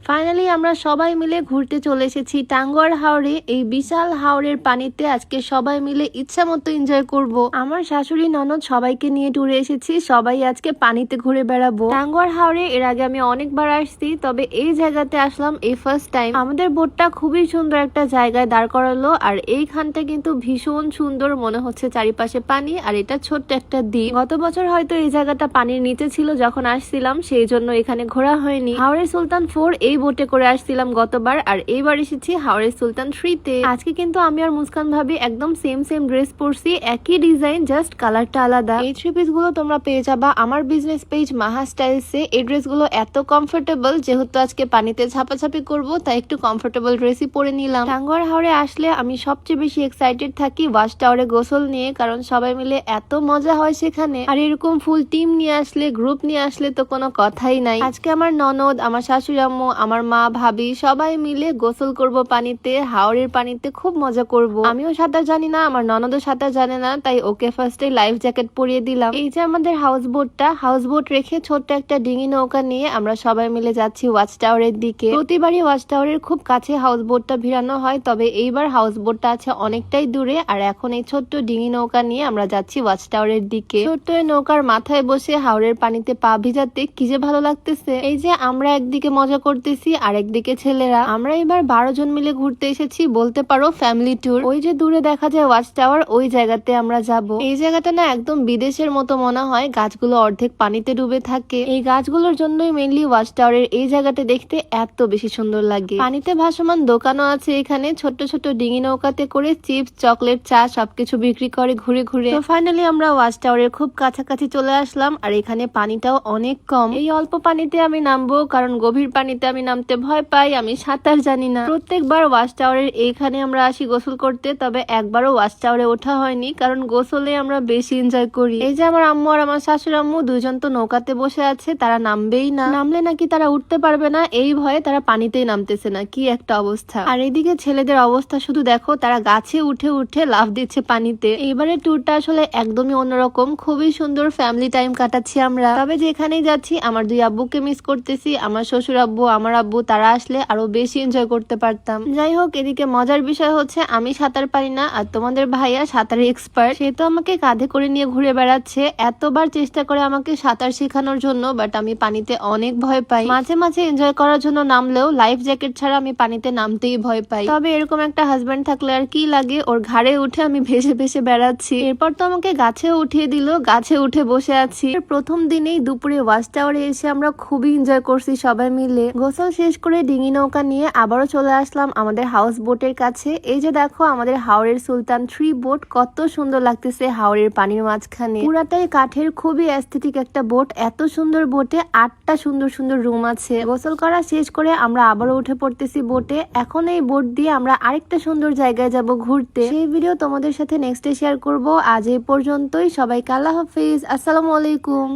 Finally আমরা সবাই মিলে ঘুরতে চলে এসেছি টাঙ্গুয়ার হাওরে। এই বিশাল হাওরের পানিতে আজকে সবাই মিলে ইচ্ছা মতো এনজয় করব। আমার শাশুড়ি ননদ সবাইকে নিয়ে ট্যুরে এসেছি, সবাই আজকে পানিতে ঘুরে বেড়াবো। টাঙ্গুয়ার হাওরে এর আগে আমি অনেকবার আসছি, তবে এই জায়গাতে আসলাম এই ফার্স্ট টাইম। আমাদের বোটটা খুবই সুন্দর একটা জায়গায় দাঁড় করালো, আর এইখানটা কিন্তু ভীষণ সুন্দর মনে হচ্ছে, চারিপাশে পানি আর এটা ছোট্ট একটা দ্বীপ। গত বছর হয়তো এই জায়গাটা পানির নিচে ছিল যখন আসছিলাম, সেই জন্য এখানে ঘোরা হয়নি। হাওরের সুলতান 4 এই বোটে করে আসছিলাম গতবার, আর এইবার এসেছি হাওরের সুলতান 3 তে। আজকে কিন্তু আমি আর মুস্কান ভাবি একদম সেম ড্রেস পরছি, একই ডিজাইন, জাস্ট কালারটা আলাদা। এই 3 পিস গুলো তোমরা পেয়ে যাবা আমার বিজনেস পেজ মাহা স্টাইলসে। এই ড্রেস গুলো এত কমফোর্টেবল, যেহেতু আজকে পানিতে ঝাপাঝাপি করব তাই একটু কমফোর্টেবল ড্রেসই পরে নিলাম। টাঙ্গুয়ার হাওরে আসলে আমি সবচেয়ে বেশি এক্সাইটেড থাকি ওয়াচ টাওয়ারে গোসল নিয়ে, কারণ সবাই মিলে এত মজা হয় সেখানে। আর এরকম ফুল টিম নিয়ে আসলে, গ্রুপ নিয়ে আসলে তো কোনো কথাই নাই। আজকে আমার ননদ, আমার শাশুড়ি আম্মু, আমার মা, ভাবি সবাই মিলে গোসল করব পানিতে, হাওরের পানিতে খুব মজা করব। আমিও সাঁতার জানি না, আমার ননদও সাঁতার জানে না, তাই ওকে ফার্স্টে লাইফ জ্যাকেট পরিয়ে দিলাম। এই যে আমাদের হাউস বোটটা, হাউস বোট রেখে ছোট্ট একটা ডিঙি নৌকা নিয়ে আমরা সবাই মিলে যাচ্ছি ওয়াচ টাওয়ারের দিকে। প্রতিবারই ওয়াচ টাওয়ারের খুব কাছে হাউস বোটটা ভিড়ানো হয়, তবে এইবার হাউস বোটটা আছে অনেকটাই দূরে, আর এখন এই ছোট্ট ডিঙি নৌকা নিয়ে আমরা যাচ্ছি ওয়াচ টাওয়ারের দিকে। ছোট্ট এই নৌকার মাথায় বসে হাওরের পানিতে পা ভিজাতে কি যে ভালো লাগতেছে। এই যে আমরা একদিকে মজা করতেছি আর একদিকে ছেলেরা। আমরা এবার 12 জন মিলে ঘুরতে এসেছি, বলতে পারো ফ্যামিলি ট্যুর। ওই যে দূরে দেখা যায় ওয়াচ টাওয়ার, ওই জায়গাতে আমরা যাব। এই জায়গাটা না একদম বিদেশের মতো মনে হয়, গাছগুলো অর্ধেক পানিতে ডুবে থাকে। এই গাছগুলোর জন্যই মেইনলি ওয়াচ টাওয়ারের এই জায়গাটা দেখতে এত বেশি সুন্দর লাগে। পানিতে ভাসমান দোকানও আছে এখানে, ছোট্ট ছোট্ট ডিঙি নৌকাতে করে চিপস, চকলেট, চা সবকিছু বিক্রি করে ঘুরে ঘুরে। তো ফাইনালি আমরা ওয়াচ টাওয়ারের খুব কাছাকাছি চলে আসলাম, আর এখানে পানিটাও অনেক কম। এই অল্প পানিতে আমি নামবো, কারণ গভীর পানিতে আমি নামতে ভয় পাই, আমি সাঁতার জানি না। প্রত্যেকবার ওয়াচ টাওয়ারের এইখানে আমরা আসি গোসল করতে, তবে একবারও ওয়াচ টাওয়ারে ওঠা হয়নি, কারণ গোসলে আমরা বেশি এনজয় করি। এই যে আমার আম্মু আর আমার শাশুড়ি আম্মু দুইজন তো নৌকাতে বসে আছে, তারা নামবেই না, নামলে নাকি তারা উঠতে পারবে না, এই ভয়ে তারা পানিতেই নামতেছে না। কি একটা অবস্থা। আর এইদিকে ছেলেদের অবস্থা শুধু দেখো, তারা গাছে উঠে উঠে লাফ দিচ্ছে পানিতে। এইবারের ট্যুরটা আসলে একদমই অন্যরকম, খুবই সুন্দর ফ্যামিলি টাইম কাটাচ্ছি আমরা। তবে যেখানেই যাচ্ছি আমার দুই আব্বুকে মিস করতেছি। আমার শ্বশুর আব্বু, আমার আব্বু, তারা আসলে আরো বেশি এনজয় করতে পারতাম। যাই হোক, এদিকে মজার বিষয় হচ্ছে আমি সাঁতার পারি না, আর তোমাদের ভাইয়া সাঁতারে এক্সপার্ট, সে তো আমাকে কাঁধে করে নিয়ে ঘুরে বেড়াচ্ছে। এতবার চেষ্টা করে আমাকে সাঁতার শেখানোর জন্য, বাট আমি পানিতে অনেক ভয় পাই। মাঝে মাঝে এনজয় করার জন্য নামলেও লাইফ জ্যাকেট ছাড়া আমি পানিতে নামতেই ভয় পাই। তবে এরকম একটা হাজবেন্ড থাকলে আর কি লাগে, ওর ঘাড়ে উঠে আমি ভেসে ভেসে বেড়াচ্ছি। এরপর তো আমাকে গাছে উঠিয়ে দিল, গাছে উঠে বসে আছি। প্রথম দিনেই দুপুরে ওয়াচ টাওয়ারে এসে আমরা খুবই এনজয় করছি সবাই মিলে। গোসল শেষ করে ডিঙি নৌকা নিয়ে আবারও চলে আসলাম আমাদের হাউস বোটের কাছে। এই যে দেখো আমাদের হাওরের সুলতান 3 বোট, কত সুন্দর লাগতেছে হাওরের পানির মাঝখানে। পুরাটাই কাঠের, খুবই অ্যাস্থেটিক একটা বোট। এত সুন্দর বোটে 8টা সুন্দর সুন্দর রুম আছে। গোসল করা শেষ করে আমরা আবারও উঠে পড়তেছি বোটে। এখন এই বোট দিয়ে আমরা আরেকটা সুন্দর জায়গায় যাব ঘুরতে, সেই ভিডিও তোমাদের সাথে নেক্সটে শেয়ার করব। আজ এই পর্যন্তই, সবাইকে আল্লাহ হাফিজ, আসসালামু আলাইকুম।